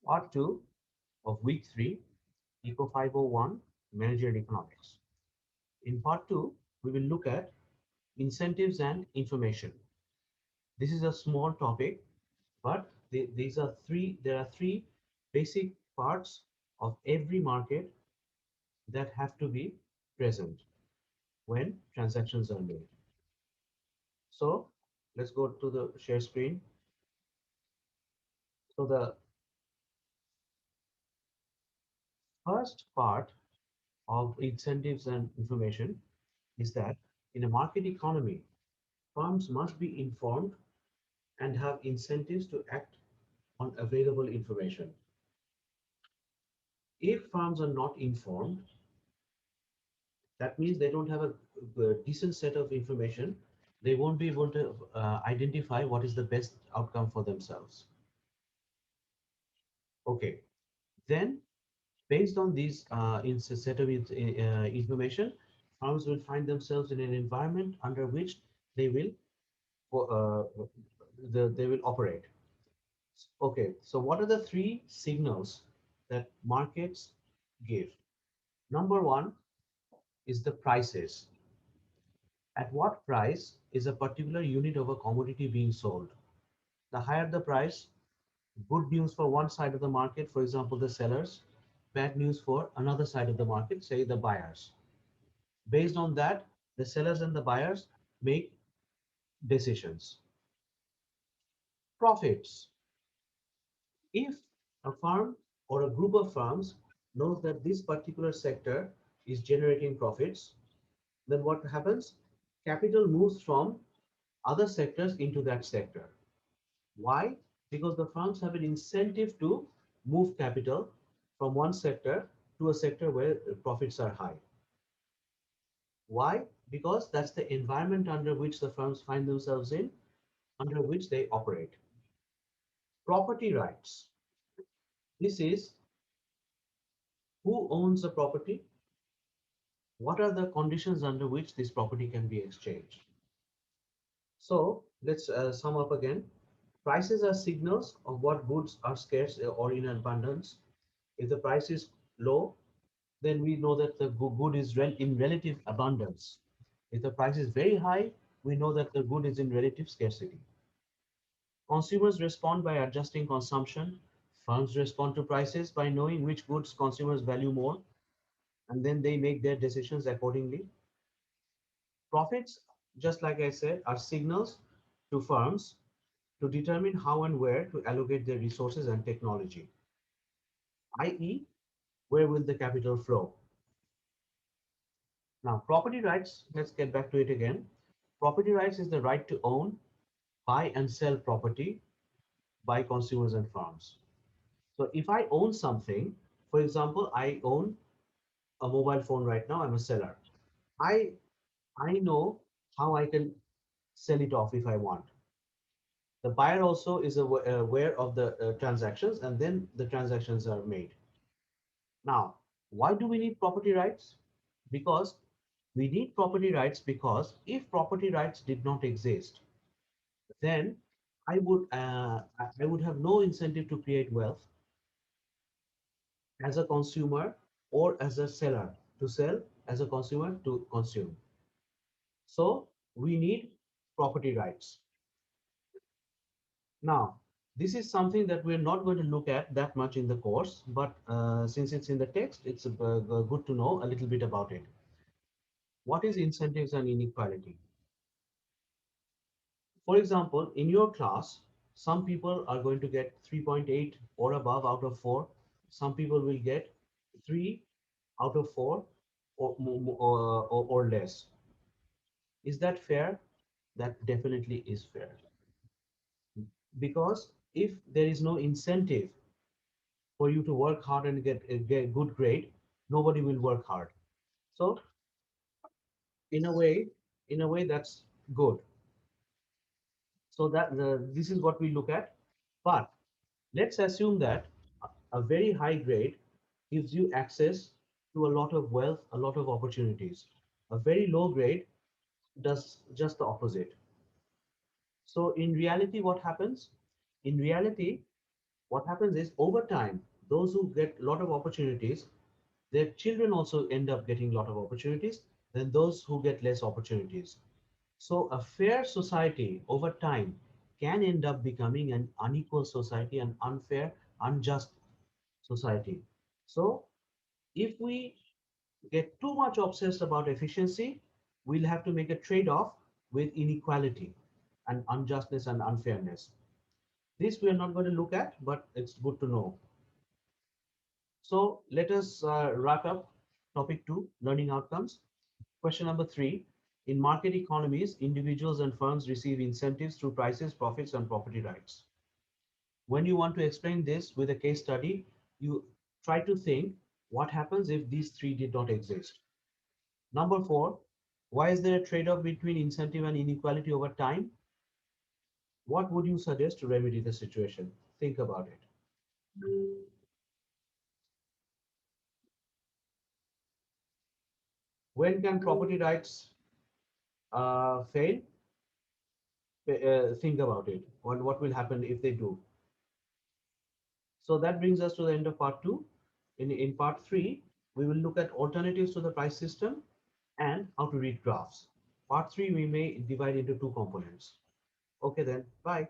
Part 2 of Week 3, Eco 501, Managerial Economics. In Part 2, we will look at incentives and information. This is a small topic, but there are three basic parts of every market that have to be present when transactions are made. So let's go to the share screen. So the first part of incentives and information is that in a market economy, firms must be informed and have incentives to act on available information. If firms are not informed, that means they don't have a decent set of information. They won't be able to identify what is the best outcome for themselves. Okay, then based on these set of information, firms will find themselves in an environment under which they will uh, they will operate. Okay, so what are the three signals that markets give? Number one is the prices. At what price is a particular unit of a commodity being sold? The higher the price, good news for one side of the market, for example, the sellers, bad news for another side of the market, say the buyers. Based on that, the sellers and the buyers make decisions. Profits. If a firm or a group of firms knows that this particular sector is generating profits, then what happens? Capital moves from other sectors into that sector. Why? Because the firms have an incentive to move capital from one sector to a sector where profits are high. Why? Because that's the environment under which the firms find themselves in, under which they operate. Property rights. This is who owns the property, what are the conditions under which this property can be exchanged. So let's sum up again. Prices are signals of what goods are scarce or in abundance. If the price is low, then we know that the good is in relative abundance. If the price is very high, we know that the good is in relative scarcity. Consumers respond by adjusting consumption. Firms respond to prices by knowing which goods consumers value more, and then they make their decisions accordingly. Profits, just like I said, are signals to firms to determine how and where to allocate their resources and technology, i.e., where will the capital flow? Now, property rights, let's get back to it again. Property rights is the right to own, buy, and sell property by consumers and firms. So, if I own something, for example, I own a mobile phone right now, I'm a seller. I I know how I can sell it off if I want. The buyer also is aware of the transactions, and then the transactions are made. Now, why do we need property rights? Because we need property rights because if property rights did not exist, then I would have no incentive to create wealth as a consumer or as a seller to sell, as a consumer to consume. So we need property rights. Now, this is something that we're not going to look at that much in the course, but since it's in the text, it's good to know a little bit about it. What is incentives and inequality? For example, in your class, some people are going to get 3.8 or above out of 4. Some people will get 3 out of 4 or less. Is that fair? That definitely is fair. Because if there is no incentive for you to work hard and get a good grade, nobody will work hard. So in a way, that's good. So this is what we look at. But let's assume that a very high grade gives you access to a lot of wealth, a lot of opportunities. A very low grade does just the opposite. So in reality, what happens? In reality, What happens is over time, those who get a lot of opportunities, their children also end up getting a lot of opportunities than those who get less opportunities. So a fair society over time can end up becoming an unequal society, an unfair, unjust society. So if we get too much obsessed about efficiency, we'll have to make a trade-off with inequality and unjustness and unfairness. This we are not going to look at, but it's good to know. So let us wrap up topic 2, learning outcomes. Question number 3. In market economies, individuals and firms receive incentives through prices, profits, and property rights. When you want to explain this with a case study, you try to think what happens if these three did not exist. Number 4. Why is there a trade-off between incentive and inequality over time? What would you suggest to remedy the situation? Think about it. When can property rights fail? Think about it. What will happen if they do? So that brings us to the end of part 2. In part 3, we will look at alternatives to the price system and how to read graphs. Part 3, we may divide into two components. Okay then, bye.